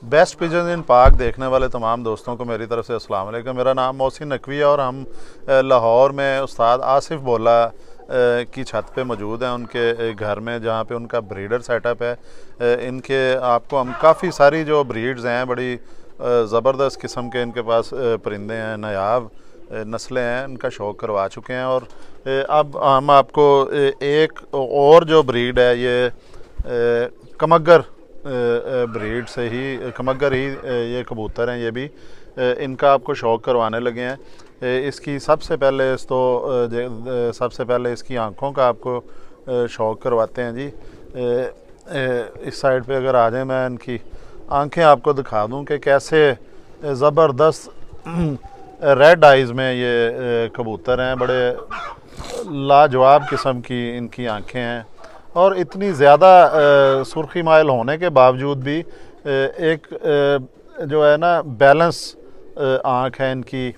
Best pigeon इन पाक देखने वाले तमाम दोस्तों को मेरी तरफ से अस्सलाम वालेकुम। मेरा नाम मोहसिन नकवी है और हम लाहौर में उस्ताद आसिफ बोला की छत पे मौजूद हैं उनके घर में, जहाँ पे उनका ब्रीडर सेटअप है। इनके आपको हम काफ़ी सारी जो ब्रीड्स हैं, बड़ी ज़बरदस्त किस्म के इनके पास परिंदे हैं, नायाब नस्लें हैं, इनका शौक़ करवा चुके हैं। और अब हम आपको एक और जो ब्रीड है, ये कमगर ब्रीड से ही, कमगर ही ये कबूतर हैं, ये भी इनका आपको शौक़ करवाने लगे हैं। इसकी सबसे पहले इसकी आँखों का आपको शौक़ करवाते हैं जी। इस साइड पे अगर आ जाए, मैं इनकी आंखें आपको दिखा दूं कि कैसे ज़बरदस्त रेड आइज़ में ये कबूतर हैं। बड़े लाजवाब किस्म की इनकी आंखें हैं और इतनी ज़्यादा सुर्खी माइल होने के बावजूद भी एक जो है ना बैलेंस आँख है इनकी।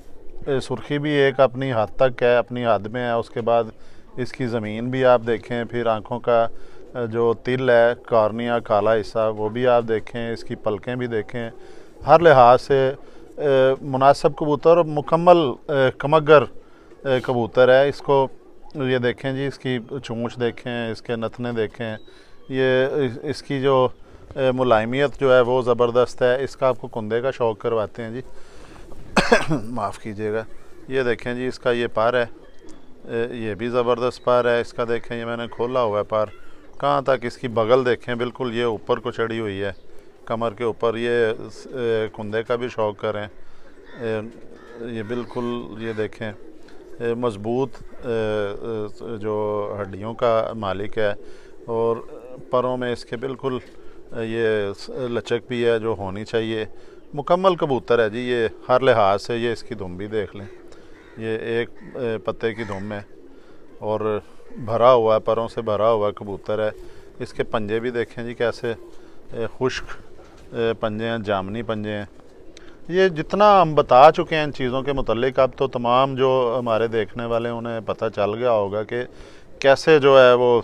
सुर्खी भी एक अपनी हद तक है, अपनी हद में है। उसके बाद इसकी ज़मीन भी आप देखें, फिर आँखों का जो तिल है, कॉर्निया, काला हिस्सा, वो भी आप देखें, इसकी पलकें भी देखें। हर लिहाज से मुनासिब कबूतर और मुकम्मल कमगर कबूतर है। इसको ये देखें जी, इसकी चोंच देखें, इसके नथने देखें, ये इसकी जो मुलायमियत जो है वो ज़बरदस्त है। इसका आपको कुंदे का शौक़ करवाते हैं जी। माफ़ कीजिएगा। ये देखें जी, इसका ये पर है, ये भी ज़बरदस्त पर है। इसका देखें, ये मैंने खोला हुआ है पर, कहाँ तक इसकी बगल देखें, बिल्कुल ये ऊपर को चढ़ी हुई है कमर के ऊपर। ये कुंदे का भी शौक़ करें। ये बिल्कुल ये देखें, मज़बूत जो हड्डियों का मालिक है और परों में इसके बिल्कुल ये लचक भी है जो होनी चाहिए। मुकम्मल कबूतर है जी ये, हर लिहाज से। ये इसकी दुम भी देख लें, ये एक पत्ते की दुम है और भरा हुआ है, परों से भरा हुआ कबूतर है। इसके पंजे भी देखें जी, कैसे खुश्क पंजे हैं, जामनी पंजे हैं। ये जितना हम बता चुके हैं इन चीज़ों के मुतल्लिक, अब तो तमाम जो हमारे देखने वाले हैं उन्हें पता चल गया होगा कि कैसे जो है वो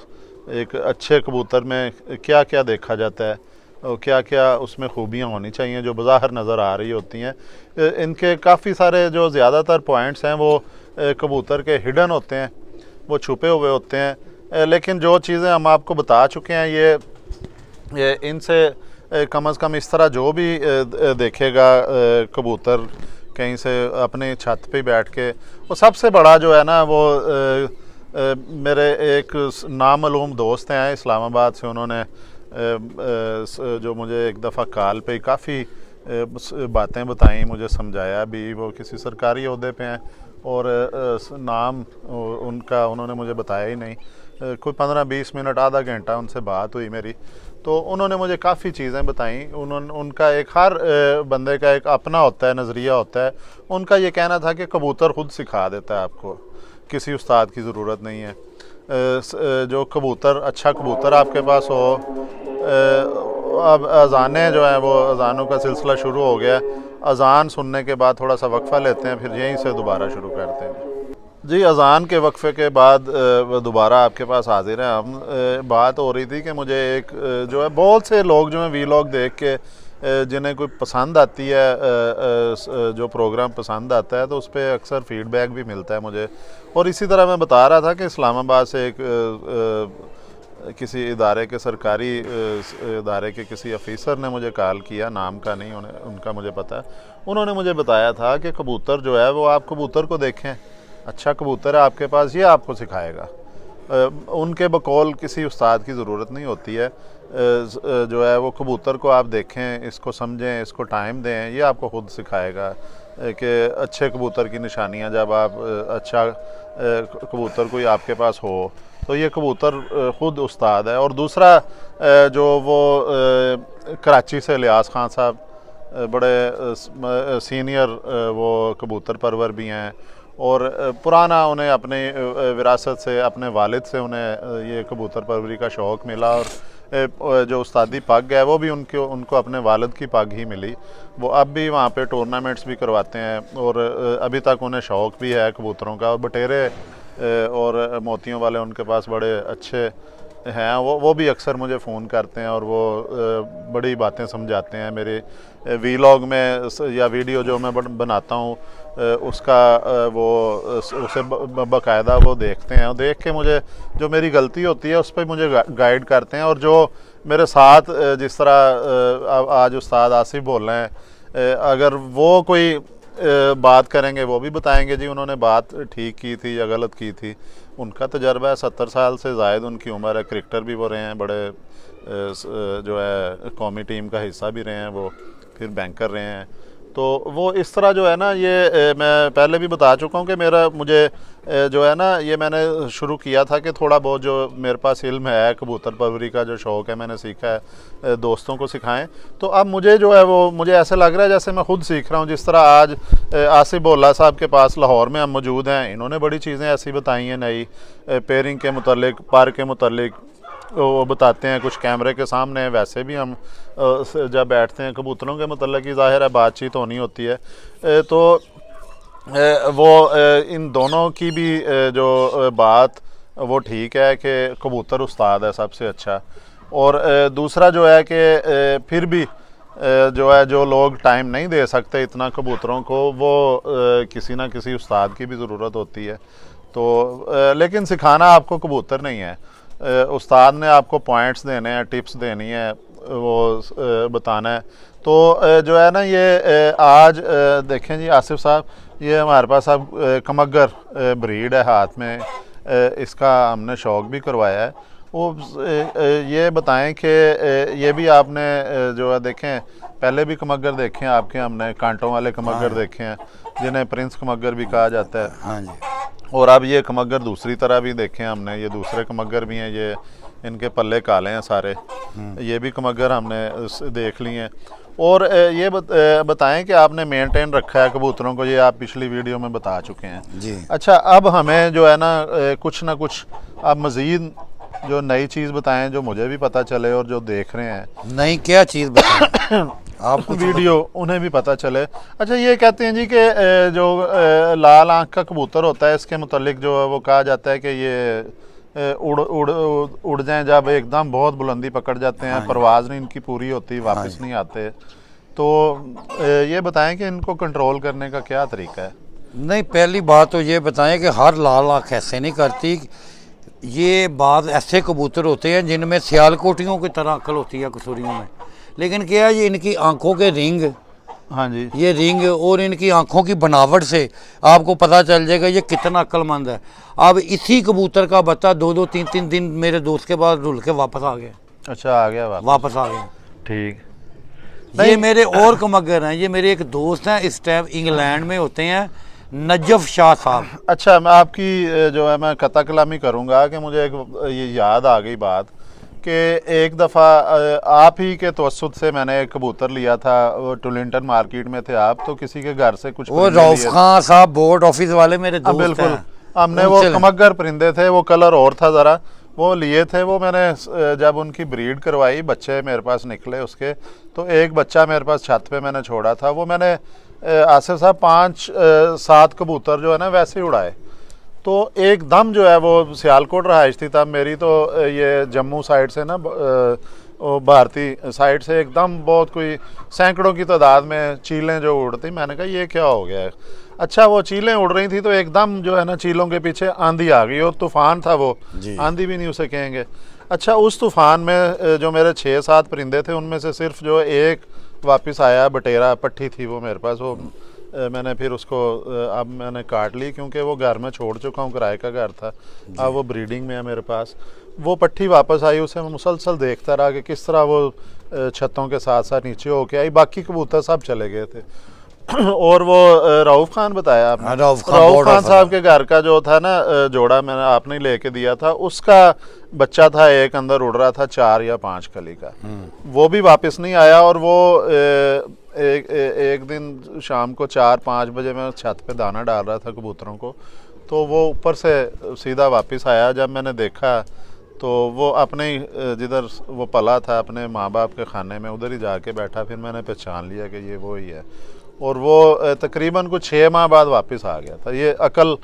एक अच्छे कबूतर में क्या क्या देखा जाता है और क्या क्या उसमें खूबियाँ होनी चाहिए जो बज़ाहिर नज़र आ रही होती हैं। इनके काफ़ी सारे जो ज़्यादातर पॉइंट्स हैं वो कबूतर के हिडन होते हैं, वो छुपे हुए होते हैं। लेकिन जो चीज़ें हम आपको बता चुके हैं, ये इनसे कम अज़ कम इस तरह जो भी देखेगा कबूतर कहीं से अपने छत पे बैठ के, वो सबसे बड़ा जो है ना वो मेरे एक नामालूम दोस्त हैं इस्लामाबाद से, उन्होंने जो मुझे एक दफ़ा कॉल पे काफ़ी बातें बताई, मुझे समझाया भी। वो किसी सरकारी ओहदे पे हैं और नाम उनका उन्होंने मुझे बताया ही नहीं। कोई 15-20 मिनट, आधा घंटा उनसे बात हुई मेरी, तो उन्होंने मुझे काफ़ी चीज़ें बताई। उनका एक हर बंदे का एक अपना होता है, नज़रिया होता है। उनका ये कहना था कि कबूतर ख़ुद सिखा देता है आपको, किसी उस्ताद की ज़रूरत नहीं है। जो कबूतर, अच्छा कबूतर आपके पास हो। अब अज़ानें जो हैं वो, अज़ानों का सिलसिला शुरू हो गया। अज़ान सुनने के बाद थोड़ा सा वक्फ़ा लेते हैं, फिर यहीं से दोबारा शुरू करते हैं जी। अज़ान के वक्फ़े के बाद दोबारा आपके पास हाजिर हैं हम। बात हो रही थी कि मुझे एक जो है, बहुत से लोग जो हैं वीलॉग देख के जिन्हें कोई पसंद आती है, जो प्रोग्राम पसंद आता है, तो उस पर अक्सर फ़ीडबैक भी मिलता है मुझे। और इसी तरह मैं बता रहा था कि इस्लामाबाद से एक किसी इदारे के, सरकारी इदारे के किसी अफीसर ने मुझे कॉल किया, नाम का नहीं, उनका मुझे पता है। उन्होंने मुझे बताया था कि कबूतर जो है वो, आप कबूतर को देखें, अच्छा कबूतर है आपके पास, ये आपको सिखाएगा। उनके बकौल किसी उस्ताद की ज़रूरत नहीं होती है। जो है वो कबूतर को आप देखें, इसको समझें, इसको टाइम दें, ये आपको ख़ुद सिखाएगा कि अच्छे कबूतर की निशानियां, जब आप अच्छा कबूतर कोई आपके पास हो तो ये कबूतर ख़ुद उस्ताद है। और दूसरा जो वो कराची से लियास खान साहब, बड़े सीनियर वो कबूतर परवर भी हैं और पुराना उन्हें अपने विरासत से, अपने वालिद से उन्हें ये कबूतर परवरी का शौक़ मिला। और जो उस्तादी पग है वो भी उनको अपने वालिद की पग ही मिली। वो अब भी वहाँ पे टूर्नामेंट्स भी करवाते हैं और अभी तक उन्हें शौक़ भी है कबूतरों का। और बटेरे और मोतियों वाले उनके पास बड़े अच्छे हैं वो भी अक्सर मुझे फ़ोन करते हैं और वो बड़ी बातें समझाते हैं। मेरे वीलॉग में या वीडियो जो मैं बनाता हूँ उसका वो उसे बाकायदा वो देखते हैं और देख के मुझे जो मेरी गलती होती है उस पर मुझे गाइड करते हैं। और जो मेरे साथ जिस तरह आज उस्ताद आसिफ बोल रहे हैं, अगर वो कोई बात करेंगे वो भी बताएंगे जी उन्होंने बात ठीक की थी या गलत की थी। उनका तजर्बा है, 70 साल से ज़ायद उनकी उम्र है, क्रिकेटर भी वो रहे हैं, बड़े जो है कौमी टीम का हिस्सा भी रहे हैं वो, फिर बैंकर रहे हैं। तो वो इस तरह जो है ना, ये मैं पहले भी बता चुका हूँ कि मुझे जो है ना, ये मैंने शुरू किया था कि थोड़ा बहुत जो मेरे पास इल्म है, कबूतर परवरी का जो शौक़ है मैंने सीखा है, दोस्तों को सिखाएं। तो अब मुझे जो है वो मुझे ऐसे लग रहा है जैसे मैं खुद सीख रहा हूँ। जिस तरह आज आसिफ बोला साहब के पास लाहौर में हम मौजूद हैं, इन्होंने बड़ी चीज़ें ऐसी बताई हैं नई, पेयरिंग के मुतल्लिक, पर के मुतल्लिक वो बताते हैं कुछ कैमरे के सामने। वैसे भी हम जब बैठते हैं कबूतरों के मतलब की ज़ाहिर है बातचीत होनी होती है। तो वो इन दोनों की भी जो बात वो ठीक है कि कबूतर उस्ताद है सबसे अच्छा। और दूसरा जो है कि फिर भी जो है जो लोग टाइम नहीं दे सकते इतना कबूतरों को, वो किसी ना किसी उस्ताद की भी ज़रूरत होती है। तो लेकिन सिखाना आपको कबूतर नहीं है, उस्ताद ने आपको पॉइंट्स देने हैं, टिप्स देनी है, वो बताना है। तो जो है ना, ये आज देखें जी आसिफ साहब, ये हमारे पास अब कमगर ब्रीड है हाथ में, इसका हमने शौक़ भी करवाया है। वो ये बताएं कि ये भी आपने जो है देखें, पहले भी कमगर देखे हैं आपके, हमने कांटों वाले कमगर देखे हैं जिन्हें प्रिंस कमगर भी कहा जाता है। हाँ जी। और अब ये कमगर दूसरी तरह भी देखे हैं हमने, ये दूसरे कमगर भी हैं, ये इनके पल्ले काले हैं सारे, ये भी कमगर हमने देख लिए हैं। और ये बताएं कि आपने मेंटेन रखा है कबूतरों को, ये आप पिछली वीडियो में बता चुके हैं जी। अच्छा, अब हमें जो है ना कुछ आप मज़ीद जो नई चीज़ बताएं जो मुझे भी पता चले और जो देख रहे हैं। नई क्या चीज़ बताएं आपको वीडियो उन्हें भी पता चले। अच्छा, ये कहते हैं जी कि जो लाल आँख का कबूतर होता है, इसके मुतालिक जो है वो कहा जाता है कि ये उड़ जाएं जब एकदम बहुत बुलंदी पकड़ जाते हैं, परवाज़ नहीं इनकी पूरी होती, वापस नहीं आते। तो ये बताएं कि इनको कंट्रोल करने का क्या तरीका है। नहीं, पहली बात तो ये बताएं कि हर लाल आँख ऐसे नहीं करती। ये बाद ऐसे कबूतर होते हैं जिनमें सियालकोटियों की तरह अक्ल होती है कसूरियों में, लेकिन क्या है, ये इनकी आंखों के रिंग, हाँ जी, ये रिंग और इनकी आंखों की बनावट से आपको पता चल जाएगा ये कितना अक्लमंद है। अब इसी कबूतर का बच्चा 2-2, 3-3 दिन मेरे दोस्त के पास रुल के वापस आ गया। अच्छा, आ गया वापस आ गया, ठीक। ये मेरे और कमगर हैं, ये मेरे एक दोस्त हैं, इस टाइम इंग्लैंड में होते हैं, नजफ शाह साहब। अच्छा, मैं आपकी जो है मैं कता कलामी करूँगा कि मुझे एक ये याद आ गई बात कि एक दफ़ा आप ही के तवस्सुत से मैंने एक कबूतर लिया था, वो टुलिंटन मार्केट में थे आप, तो किसी के घर से कुछ वो रऊफ खान साहब बोर्ड ऑफिस वाले मेरे दोस्त हैं। बिल्कुल, हमने वो कमगर परिंदे थे, वो कलर और था ज़रा, वो लिए थे। वो मैंने जब उनकी ब्रीड करवाई, बच्चे मेरे पास निकले उसके, तो एक बच्चा मेरे पास छत पे मैंने छोड़ा था। वो मैंने आसिफ साहब 5-7 कबूतर जो है ना वैसे ही उड़ाए। तो एकदम जो है वो सियालकोट रहाइश थी तब मेरी, तो ये जम्मू साइड से ना भारतीय साइड से एकदम बहुत कोई सैकड़ों की तादाद में चीलें जो उड़ती, मैंने कहा ये क्या हो गया है। अच्छा, वो चीलें उड़ रही थी तो एकदम जो है ना चीलों के पीछे आंधी आ गई, और तूफ़ान था वो, आंधी भी नहीं उसे कहेंगे। अच्छा, उस तूफ़ान में जो मेरे 6-7 परिंदे थे उनमें से सिर्फ जो एक वापस आया, बटेरा पट्टी थी वो मेरे पास, वो मैंने फिर उसको अब मैंने काट ली क्योंकि वो घर में छोड़ चुका हूँ, किराए का घर था, अब वो ब्रीडिंग में है मेरे पास। वो पट्टी वापस आई, उसे मैं मुसलसल देखता रहा कि किस तरह वो छतों के साथ साथ नीचे होके आई। बाकी कबूतर सब चले गए थे। और वो रऊफ खान बताया आपने, रऊफ खान साहब के घर का जो था ना जोड़ा मैंने आपने लेके दिया था, उसका बच्चा था एक अंदर उड़ रहा था 4 या 5 कली का, वो भी वापस नहीं आया। और वो एक दिन शाम को 4-5 बजे मैं छत पे दाना डाल रहा था कबूतरों को, तो वो ऊपर से सीधा वापस आया। जब मैंने देखा तो वो अपने जिधर वो पला था अपने माँ बाप के खाने में, उधर ही जाके बैठा। फिर मैंने पहचान लिया कि ये वो ही है, और वो तकरीबन कुछ 6 माह बाद वापस आ गया था। ये अकल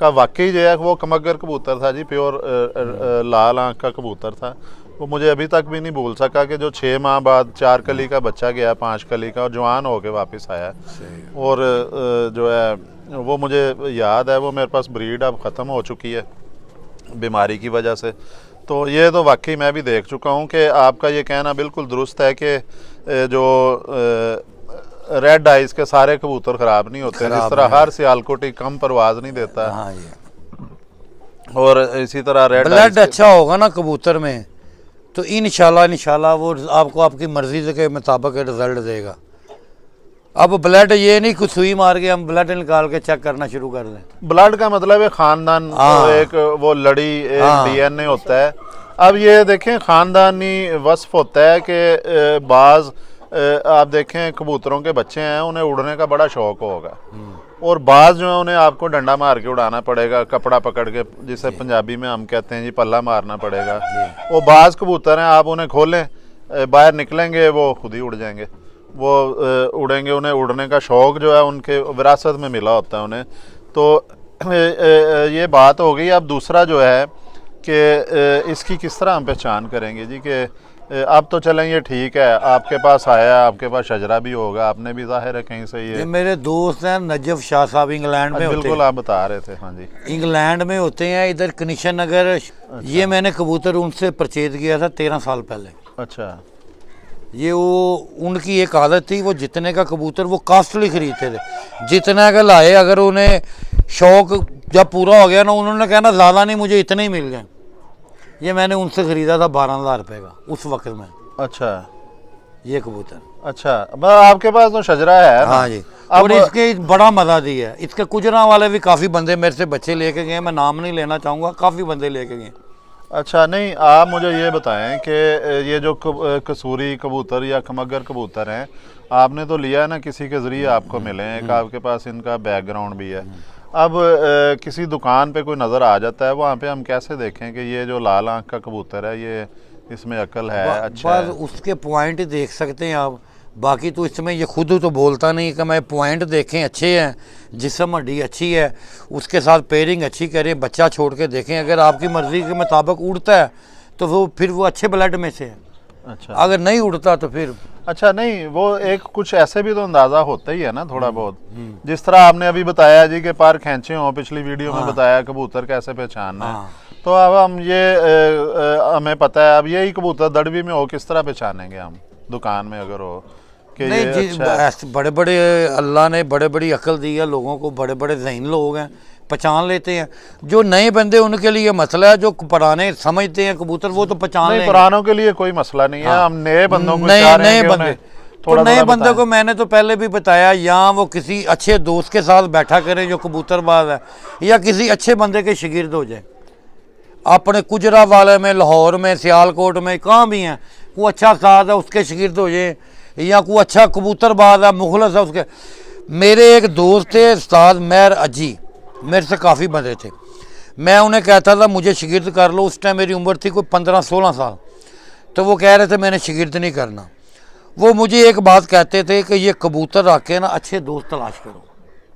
का वाकई जो है वो कमगर कबूतर था जी, प्योर लाल आंख का कबूतर था। वो मुझे अभी तक भी नहीं भूल सका कि जो 6 माह बाद 4 कली का बच्चा गया, 5 कली का, और जवान होके वापस आया। और जो है वो मुझे याद है, वो मेरे पास ब्रीड अब ख़त्म हो चुकी है बीमारी की वजह से। तो ये तो वाकई मैं भी देख चुका हूँ कि आपका ये कहना बिल्कुल दुरुस्त है कि जो रेड आइज के सारे कबूतर ख़राब नहीं होते, जिस तरह हर सियालकोटी कम परवाज़ नहीं देता। हाँ जी। और इसी तरह रेड ब्लड अच्छा होगा ना कबूतर में तो इंशाल्लाह वो आपको आपकी मर्जी के मुताबिक रिजल्ट देगा। अब ब्लड ये नहीं कुछ सुई मार के हम ब्लड निकाल के चेक करना शुरू कर दें। ब्लड का मतलब है खानदान, एक वो लड़ी एक डीएनए होता है। अब ये देखें खानदानी वस्फ होता है कि बाज आप देखें कबूतरों के बच्चे हैं, उन्हें उड़ने का बड़ा शौक होगा, और बाज जो है उन्हें आपको डंडा मार के उड़ाना पड़ेगा, कपड़ा पकड़ के, जिसे पंजाबी में हम कहते हैं जी पल्ला मारना पड़ेगा। वो बाज कबूतर हैं, आप उन्हें खोलें बाहर निकलेंगे वो खुद ही उड़ जाएंगे, वो उड़ेंगे। उन्हें उड़ने का शौक़ जो है उनके विरासत में मिला होता है उन्हें। तो ये बात हो गई। अब दूसरा जो है कि इसकी किस तरह हम पहचान करेंगे जी, कि अब तो चलें ये ठीक है, आपके पास आया, आपके पास शजरा भी होगा, आपने भी जाहिर है कहीं से ये मेरे दोस्त हैं नजफ शाह साहब इंग्लैंड में बिल्कुल आप बता रहे थे। हाँ जी, इंग्लैंड में होते हैं, इधर कनीशन नगर। ये मैंने कबूतर उनसे परचेज किया था 13 साल पहले। अच्छा, ये वो उनकी एक आदत थी, वो जितने का कबूतर वो कास्टली खरीदते थे, जितना का लाए। अगर उन्हें शौक जब पूरा हो गया ना, उन्होंने कहना ज़्यादा नहीं, मुझे इतने ही मिल गए। ये मैंने उनसे ख़रीदा था 12,000 रुपये का उस वक्त में। अच्छा, ये कबूतर। अच्छा, आपके पास तो शजरा है। हाँ जी। और इसके बड़ा मज़ा दिया है। इसके कुजरा वाले भी काफ़ी बंदे मेरे से बच्चे लेके गए, मैं नाम नहीं लेना चाहूँगा, काफ़ी बंदे लेके गए। अच्छा, नहीं आप मुझे ये बताएं कि ये जो कसूरी कबूतर या खमगर कबूतर हैं, आपने तो लिया है ना, किसी के ज़रिए आपको मिले हैं, एक आपके पास इनका बैकग्राउंड भी है। अब किसी दुकान पे कोई नज़र आ जाता है, वहाँ पे हम कैसे देखें कि ये जो लाल आँख का कबूतर है ये इसमें अकल है, अच्छा है? उसके पॉइंट देख सकते हैं आप, बाकी तो इसमें ये खुद तो बोलता नहीं कि मैं पॉइंट देखें अच्छे हैं, जिस्म हड्डी अच्छी है, उसके साथ पेयरिंग अच्छी करें, बच्चा छोड़ के देखें। अगर आपकी मर्ज़ी के मुताबिक उड़ता है तो वो फिर वो अच्छे ब्लड में से है। अच्छा, अगर नहीं उड़ता तो फिर अच्छा, नहीं वो एक कुछ ऐसे भी तो अंदाज़ा होता ही है ना थोड़ा बहुत, जिस तरह आपने अभी बताया जी कि पर खींचे हों, पिछली वीडियो में बताया कबूतर कैसे पहचानना है। तो अब हम ये हमें पता है, अब यही कबूतर दड़बी में हो किस तरह पहचानेंगे हम दुकान में अगर हो कि नहीं ये जी। अच्छा बड़े बड़े अल्लाह ने बड़े बड़ी अकल दी है लोगों को, बड़े बड़े ज़हीन लोग हैं, पहचान लेते हैं। जो नए बंदे उनके लिए मसला है, जो पुराने समझते हैं कबूतर वो तो पहचान लेंगे। पुरानों के लिए कोई मसला नहीं है। हम नए बंदों को नए बंदे तो नए बंदे को मैंने तो पहले भी बताया, या वो किसी अच्छे दोस्त के साथ बैठा करें जो कबूतरबाज है, या किसी अच्छे बंदे के शागिर्द हो जाए। अपने गुजरा वाले में, लाहौर में, सियालकोट में, कहाँ भी हैं, कोई अच्छा साथ है उसके शागिर्द हो जाए, या कोई अच्छा कबूतरबाज है, मुखलस है उसके। मेरे एक दोस्त थे उस्ताद महर अजी, मेरे से काफ़ी बंदे थे, मैं उन्हें कहता था मुझे शागिर्द कर लो। उस टाइम मेरी उम्र थी कोई 15-16 साल, तो वो कह रहे थे मैंने शागिर्द नहीं करना। वो मुझे एक बात कहते थे कि ये कबूतर रख के ना अच्छे दोस्त तलाश करो,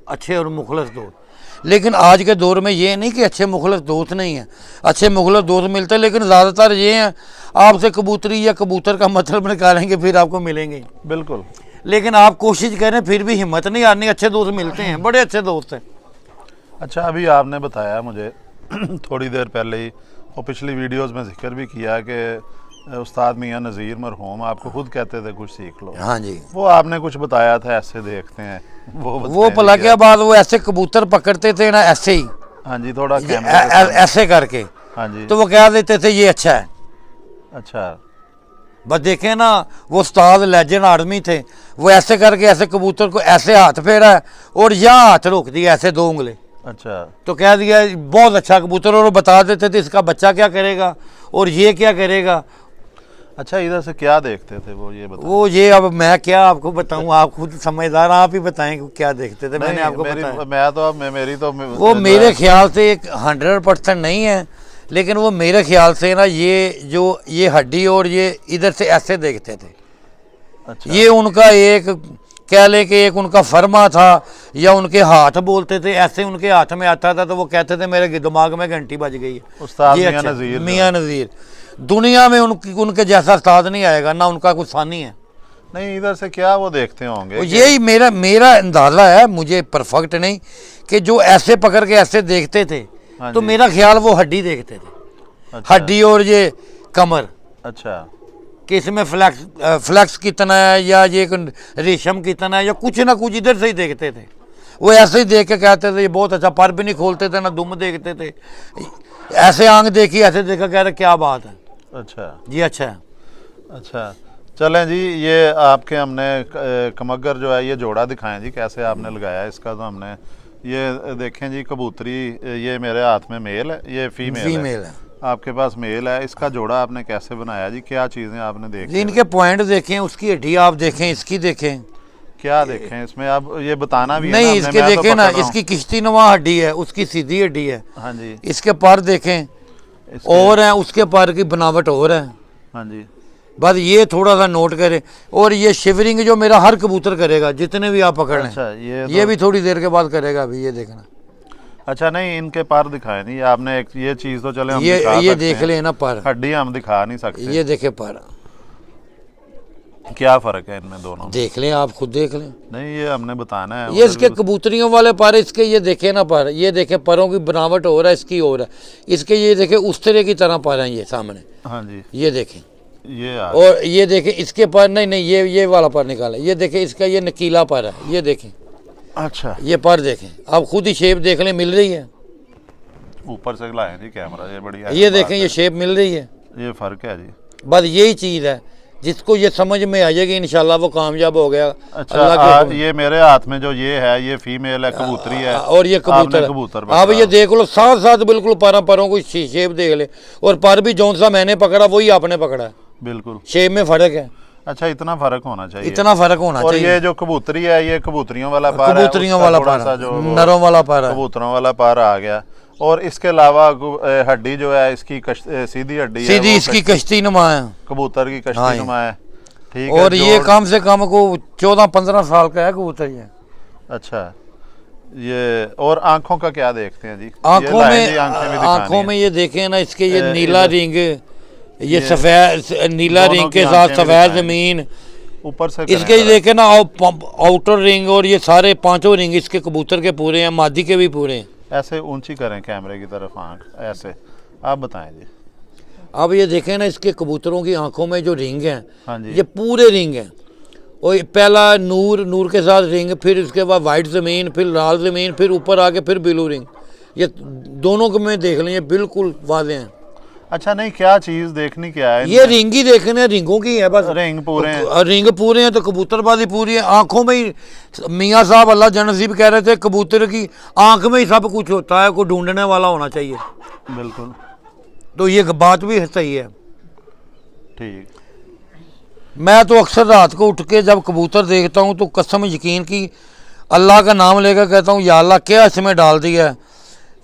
अच्छे और मुखलस दोस्त। लेकिन आज के दौर में ये नहीं कि अच्छे मुखलस दोस्त नहीं हैं, अच्छे मुखलस दोस्त मिलते हैं, लेकिन ज़्यादातर ये हैं आपसे कबूतरी या कबूतर का मतलब निकालेंगे फिर आपको मिलेंगे। बिल्कुल, लेकिन आप कोशिश करें फिर भी हिम्मत नहीं हारनी, अच्छे दोस्त मिलते हैं, बड़े अच्छे दोस्त हैं। अच्छा, अभी आपने बताया मुझे थोड़ी देर पहले ही, और पिछली वीडियोस में जिक्र भी किया कि उस्ताद मियाँ नज़ीर मरहूम आपको खुद कहते थे कुछ सीख लो। हाँ जी, वो आपने कुछ बताया था, ऐसे देखते हैं वो भला क्या बात, वो ऐसे कबूतर पकड़ते थे ना, ऐसे ही। हाँ जी, थोड़ा ऐसे करके। हाँ जी, तो वो कह देते थे ये अच्छा है। अच्छा, बस देखें ना, वो उस्ताद लेजेंड आदमी थे, वो ऐसे करके ऐसे कबूतर को ऐसे हाथ फेरा है और यहाँ हाथ रोक दिया ऐसे 2 उंगले। अच्छा, तो कह दिया बहुत अच्छा कबूतर, और वो बता देते थे इसका बच्चा क्या करेगा और ये क्या करेगा। अच्छा, इधर से क्या देखते थे वो, ये बताओ। वो ये अब मैं क्या आपको बताऊं, आप खुद समझदार, आप ही बताएं कि क्या देखते थे। मैंने आपको बताया, मैं तो मेरी तो वो मेरे ख्याल से एक 100% नहीं है, लेकिन वो मेरे ख्याल से ना ये हड्डी और ये इधर से ऐसे देखते थे। अच्छा, ये उनका एक कह ले कि एक उनका फरमा था या उनके हाथ बोलते थे, ऐसे उनके हाथ में आता था तो वो कहते थे मेरे दिमाग में घंटी बज गई है। उस्ताद ये मियां अच्छा, नज़ीर मियां नज़ीर दुनिया में उनके जैसा उस्ताद नहीं आएगा, ना उनका कुछ सानी है। नहीं, इधर से क्या वो देखते होंगे कि- यही मेरा अंदाज़ा है, मुझे परफेक्ट नहीं, कि जो ऐसे पकड़ के ऐसे देखते थे हाँ तो जी। मेरा ख्याल वो हड्डी देखते थे, अच्छा, हड्डी और ये कमर अच्छा, कि इसमें फ्लैक्स कितना है या ये रेशम कितना है या कुछ ना कुछ इधर से ही देखते थे। वो ऐसे ही देख के कहते थे ये बहुत अच्छा, पर भी नहीं खोलते थे ना दुम देखते थे, ऐसे आंख देखी ऐसे देखा, कह रहे क्या बात है अच्छा, जी, अच्छा है। अच्छा। चलें जी, ये आपके हमने कमगर जो है ये जोड़ा दिखाएं जी, कैसे आपने लगाया इसका। तो हमने ये देखें जी, कबूतरी ये मेरे हाथ में मेल है, ये फीमेल है। आपके पास मेल है। इसका जोड़ा आपने कैसे बनाया जी, क्या चीज़ें आपने जी देखी? इनके पॉइंट देखें, उसकी हड्डी आप देखें, इसकी देखें, क्या देखें इसमें? आप ये बताना भी है ना नहीं हमने, इसके मैं तो देखें ना, पकड़ रहा हूँ। इसकी किश्ती नुमा हड्डी है, उसकी सीधी हड्डी है। हाँ जी, इसके पर देखें इसके- और हैं, उसके पर की बनावट और है। हाँ जी, बस ये थोड़ा सा नोट करें। और ये शिवरिंग जो मेरा हर कबूतर करेगा, जितने भी आप पकड़ लें, अच्छा, ये भी थोड़ी देर के बाद करेगा अभी, ये देखना। अच्छा, नहीं इनके पर दिखाए नहीं आपने, एक ये चीज़ तो चले हम दिखा ये सकते देख हैं। लें ना पर, हड्डी हम दिखा नहीं सकते। ये देखे पर, क्या फ़र्क है इनमें दोनों में? देख लें, आप खुद देख लें। नहीं, ये हमने बताना है। ये इसके कबूतरियों वाले पर, इसके ये देखे ना पर, ये देखे परों की बनावट हो रहा है, इसकी हो रहा है, इसके ये देखे उस तरह की तरह पर हैं ये सामने, हाँ जी, ये देखें। ये आ और ये देखें इसके पर, नहीं ये वाला पर निकाला, ये देखें इसका ये नकीला पर है, ये देखें, अच्छा, ये पर देखें, आप खुद ही शेप देख लें, मिल रही है। ऊपर से लाए जी कैमरा, ये बढ़िया ये देखें, ये शेप मिल रही है। ये फ़र्क है जी। बस यही चीज़ है, जिसको ये समझ में आ जाएगी इंशाल्लाह वो कामयाब हो गया। अच्छा, अल्लाह के ये मेरे हाथ में जो ये है, ये फीमेल है, कबूतरी है, और ये कबूतर आपने कबूतर है। आप पकड़ा। ये देख लो, साथ साथ बिल्कुल परों को शेप देख ले, और पर भी जौन सा मैंने पकड़ा वही आपने पकड़ा है, बिल्कुल। शेप में फ़र्क है। अच्छा, इतना फ़र्क होना चाहिए, इतना फ़र्क होना और चाहिए। ये जो कबूतरी है, ये कबूतरियों वाला पार है, कबूतरियों उसका वाला थोड़ा पार सा है, जो वो नरों वाला पार है। कबूतरों वाला पार आ गया। और इसके अलावा हड्डी जो है इसकी सीधी हड्डी है, सीधी वो इसकी कश्ती नुमा है। कबूतर की हाँ कश्ती जी। नुमा है, ठीक है। और ये जोड़- कम से कम को 14-15 साल का है कबूतर ये। अच्छा, ये और आंखों का क्या देखते हैं जी? आंखों ये लाएं में, जी, आंखें भी दिखानी आंखों में है। ये देखें ना, इसके ये ए, नीला इधर। रिंग, ये सफ़ेद नीला दोनों रिंग की के साथ आंखें भी सफ़ेद दिखाएं। ज़मीन, ऊपर से इसके करें ये देखे ना, आउटर रिंग और ये सारे 5 रिंग इसके कबूतर के पूरे हैं, मादी के भी पूरे हैं। ऐसे ऊंची करें कैमरे की तरफ आंख, ऐसे आप बताएं जी। अब ये देखें ना, इसके कबूतरों की आंखों में जो रिंग हैं, हाँ जी, ये पूरे रिंग हैं। और पहला नूर के साथ रिंग, फिर उसके बाद वाइट ज़मीन, फिर लाल ज़मीन, फिर ऊपर आके फिर ब्लू रिंग, ये दोनों को में देख लें, ये बिल्कुल वादे हैं। अच्छा, नहीं क्या चीज़ देखनी क्या है? ये रिंग ही देखने, रिंगों की है बस, रिंग पूरे हैं। रिंग पूरे हैं तो कबूतरबाजी पूरी है। आंखों में ही मियाँ साहब अल्लाह जनसीब कह रहे थे, कबूतर की आंख में ही सब कुछ होता है, कोई ढूंढने वाला होना चाहिए। बिल्कुल तो ये बात भी सही है। ठीक। मैं तो अक्सर रात को उठ के जब कबूतर देखता हूँ तो कसम यकीन की अल्लाह का नाम लेकर कहता हूँ, या अल्लाह क्या इसमें डाल दिया है।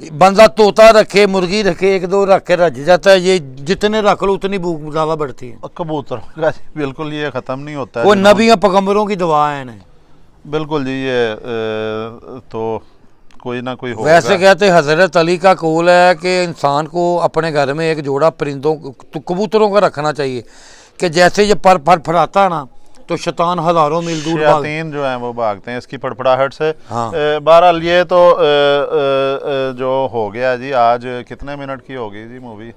बंदा तोता रखे, मुर्गी रखे, 1-2 रख के रज जाता है, ये जितने रख लो उतनी भूख ज़्यादा बढ़ती है। कबूतर का जी बिल्कुल ये ख़त्म नहीं होता है। वो नबियों पैगंबरों की दुआ है इन्हें। बिल्कुल जी, ये तो कोई ना कोई होगा। वैसे कहते हज़रत अली का कौल है कि इंसान को अपने घर में एक जोड़ा परिंदों कबूतरों का रखना चाहिए, कि जैसे ये पर फड़फड़ाता है ना तो शैतान हज़ारों मील दूर भाग। शयातीन जो हैं वो भागते हैं इसकी फड़फड़ाहट से। हाँ। बहरहाल ये तो जो हो गया जी, आज कितने मिनट की होगी जी मूवी?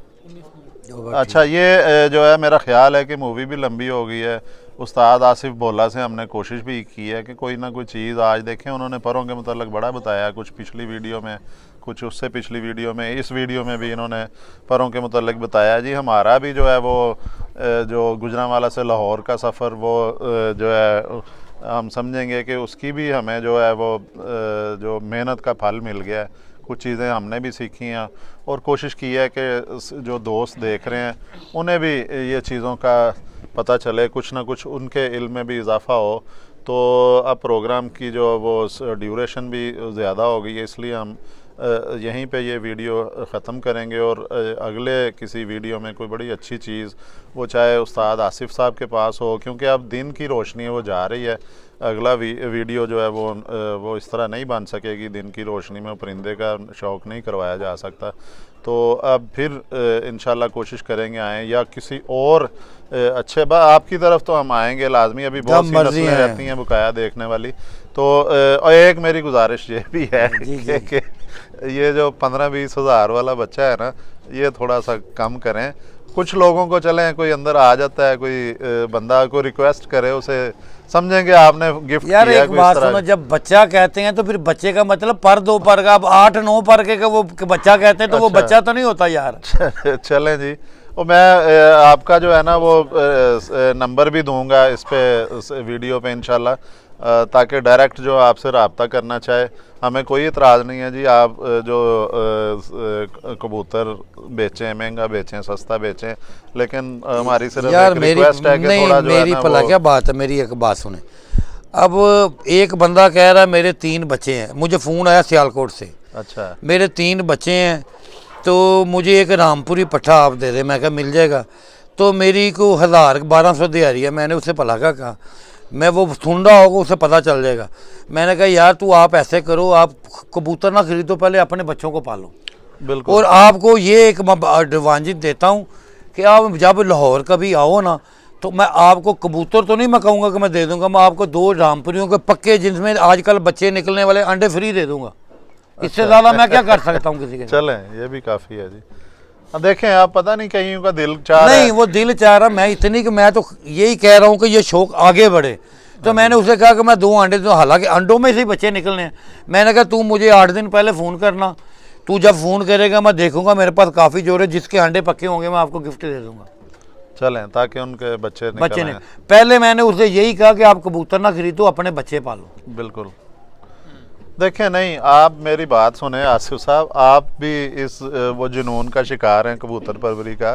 अच्छा, ये जो है मेरा ख्याल है कि मूवी भी लंबी हो गई है। उस्ताद आसिफ बोला से हमने कोशिश भी की है कि कोई ना कोई चीज़ आज देखें। उन्होंने परों के मतलब बड़ा बताया, कुछ पिछली वीडियो में, कुछ उससे पिछली वीडियो में, इस वीडियो में भी इन्होंने परों के मतलब बताया जी। हमारा भी जो है वो जो गुजरांवाला से लाहौर का सफ़र, वो जो है हम समझेंगे कि उसकी भी हमें जो है वो जो मेहनत का फल मिल गया है। कुछ चीज़ें हमने भी सीखी हैं और कोशिश की है कि जो दोस्त देख रहे हैं उन्हें भी ये चीज़ों का पता चले, कुछ ना कुछ उनके इल्म में भी इजाफ़ा हो। तो अब प्रोग्राम की जो वो ड्यूरेशन भी ज़्यादा हो गई है, इसलिए हम यहीं पे ये वीडियो ख़त्म करेंगे और अगले किसी वीडियो में कोई बड़ी अच्छी चीज़, वो चाहे उस्ताद आसिफ साहब के पास हो, क्योंकि अब दिन की रोशनी वो जा रही है। अगला वीडियो जो है वो इस तरह नहीं बन सकेगी, दिन की रोशनी में परिंदे का शौक़ नहीं करवाया जा सकता। तो अब फिर इंशाल्लाह कोशिश करेंगे आएँ, या किसी और अच्छे आपकी तरफ तो हम आएंगे लाजमी, अभी बहुत सी नस्लें रहती हैं बकाया देखने वाली। तो और एक मेरी गुजारिश ये भी है कि ये जो 15-20 हज़ार वाला बच्चा है ना, ये थोड़ा सा कम करें। कुछ लोगों को चलें, कोई अंदर आ जाता है, कोई बंदा को रिक्वेस्ट करे, उसे समझेंगे आपने गिफ्ट यार किया। एक बात सुनो, जब बच्चा कहते हैं तो फिर बच्चे का मतलब पर 2 पर का, अब 8-9 पर के वो बच्चा कहते हैं तो वो बच्चा तो नहीं होता यार। चलें जी, और मैं आपका जो है ना वो नंबर भी दूंगा इस पे वीडियो पे इंशाल्लाह, ताकि डायरेक्ट जो आपसे रब्ता करना चाहे, हमें कोई इतराज़ नहीं है जी। आप जो कबूतर बेचें, महंगा बेचें, सस्ता बेचें, लेकिन हमारी सिर्फ एक रिक्वेस्ट है कि थोड़ा जो है ना भला क्या बात है, मेरी एक बात सुने। अब एक बंदा कह रहा है मेरे 3 बच्चे हैं, मुझे फ़ोन आया सियालकोट से, अच्छा मेरे 3 बच्चे हैं तो मुझे एक रामपुरी पट्ठा आप दे दे। मैं कहा मिल जाएगा। तो मेरी को 1000-1200 दिहाड़ी है। मैंने उससे भला क्या कहा, मैं वो सुन रहा होगा, उसे पता चल जाएगा। मैंने कहा यार तू आप ऐसे करो, आप कबूतर ना खरीदो, पहले अपने बच्चों को पालो। बिल्कुल। और आपको ये एक एडवांटेज देता हूँ कि आप जब लाहौर कभी आओ ना, तो मैं आपको कबूतर तो नहीं मैं कहूँगा कि मैं दे दूँगा, मैं आपको 2 रामपुरियों के पक्के, जिनमें आजकल बच्चे निकलने वाले, अंडे फ्री दे दूँगा। इससे ज़्यादा मैं क्या कर सकता हूँ किसी के। चलें, ये भी काफ़ी है जी। अब देखें, आप पता नहीं कहीं का दिल चाह नहीं, वो दिल चाह रहा, मैं इतनी कि मैं तो यही कह रहा हूँ कि ये शौक आगे बढ़े। तो मैंने उसे कहा कि मैं 2 अंडे, तो हालांकि अंडों में से ही बच्चे निकलने हैं। मैंने कहा तू मुझे 8 दिन पहले फ़ोन करना, तू जब फ़ोन करेगा मैं देखूंगा, मेरे पास काफ़ी जोर है, जिसके अंडे पक्के होंगे मैं आपको गिफ्ट दे दूंगा। चलें, ताकि उनके बच्चे ने पहले मैंने उसे यही कहा कि आप कबूतर ना खरीदो, अपने बच्चे पालो। बिल्कुल। देखें, नहीं, आप मेरी बात सुने आसिफ साहब, आप भी इस वो जुनून का शिकार हैं कबूतर परवरी का,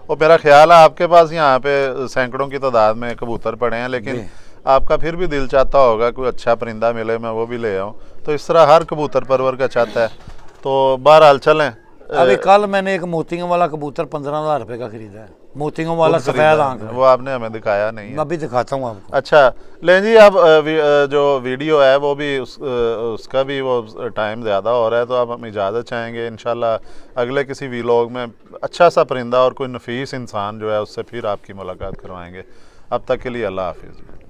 और मेरा ख्याल है आपके पास यहाँ पे सैकड़ों की तादाद में कबूतर पड़े हैं, लेकिन आपका फिर भी दिल चाहता होगा कोई अच्छा परिंदा मिले, मैं वो भी ले आऊँ। तो इस तरह हर कबूतर परवर का चाहता है। तो बहरहाल चलें। अभी कल मैंने एक मोतियों वाला कबूतर 15,000 रुपये का खरीदा है, मोतियों वाला सफ़ेद आंख। वो आपने हमें दिखाया नहीं है। मैं अभी दिखाता हूँ आपको। अच्छा लें जी, अब जो वीडियो है वो भी उसका भी वो टाइम ज़्यादा हो रहा है, तो अब हम इजाज़त चाहेंगे। इंशाल्लाह अगले किसी व्लॉग में अच्छा सा परिंदा और कोई नफीस इंसान जो है उससे फिर आपकी मुलाकात करवाएंगे। अब तक के लिए अल्लाह हाफिज़।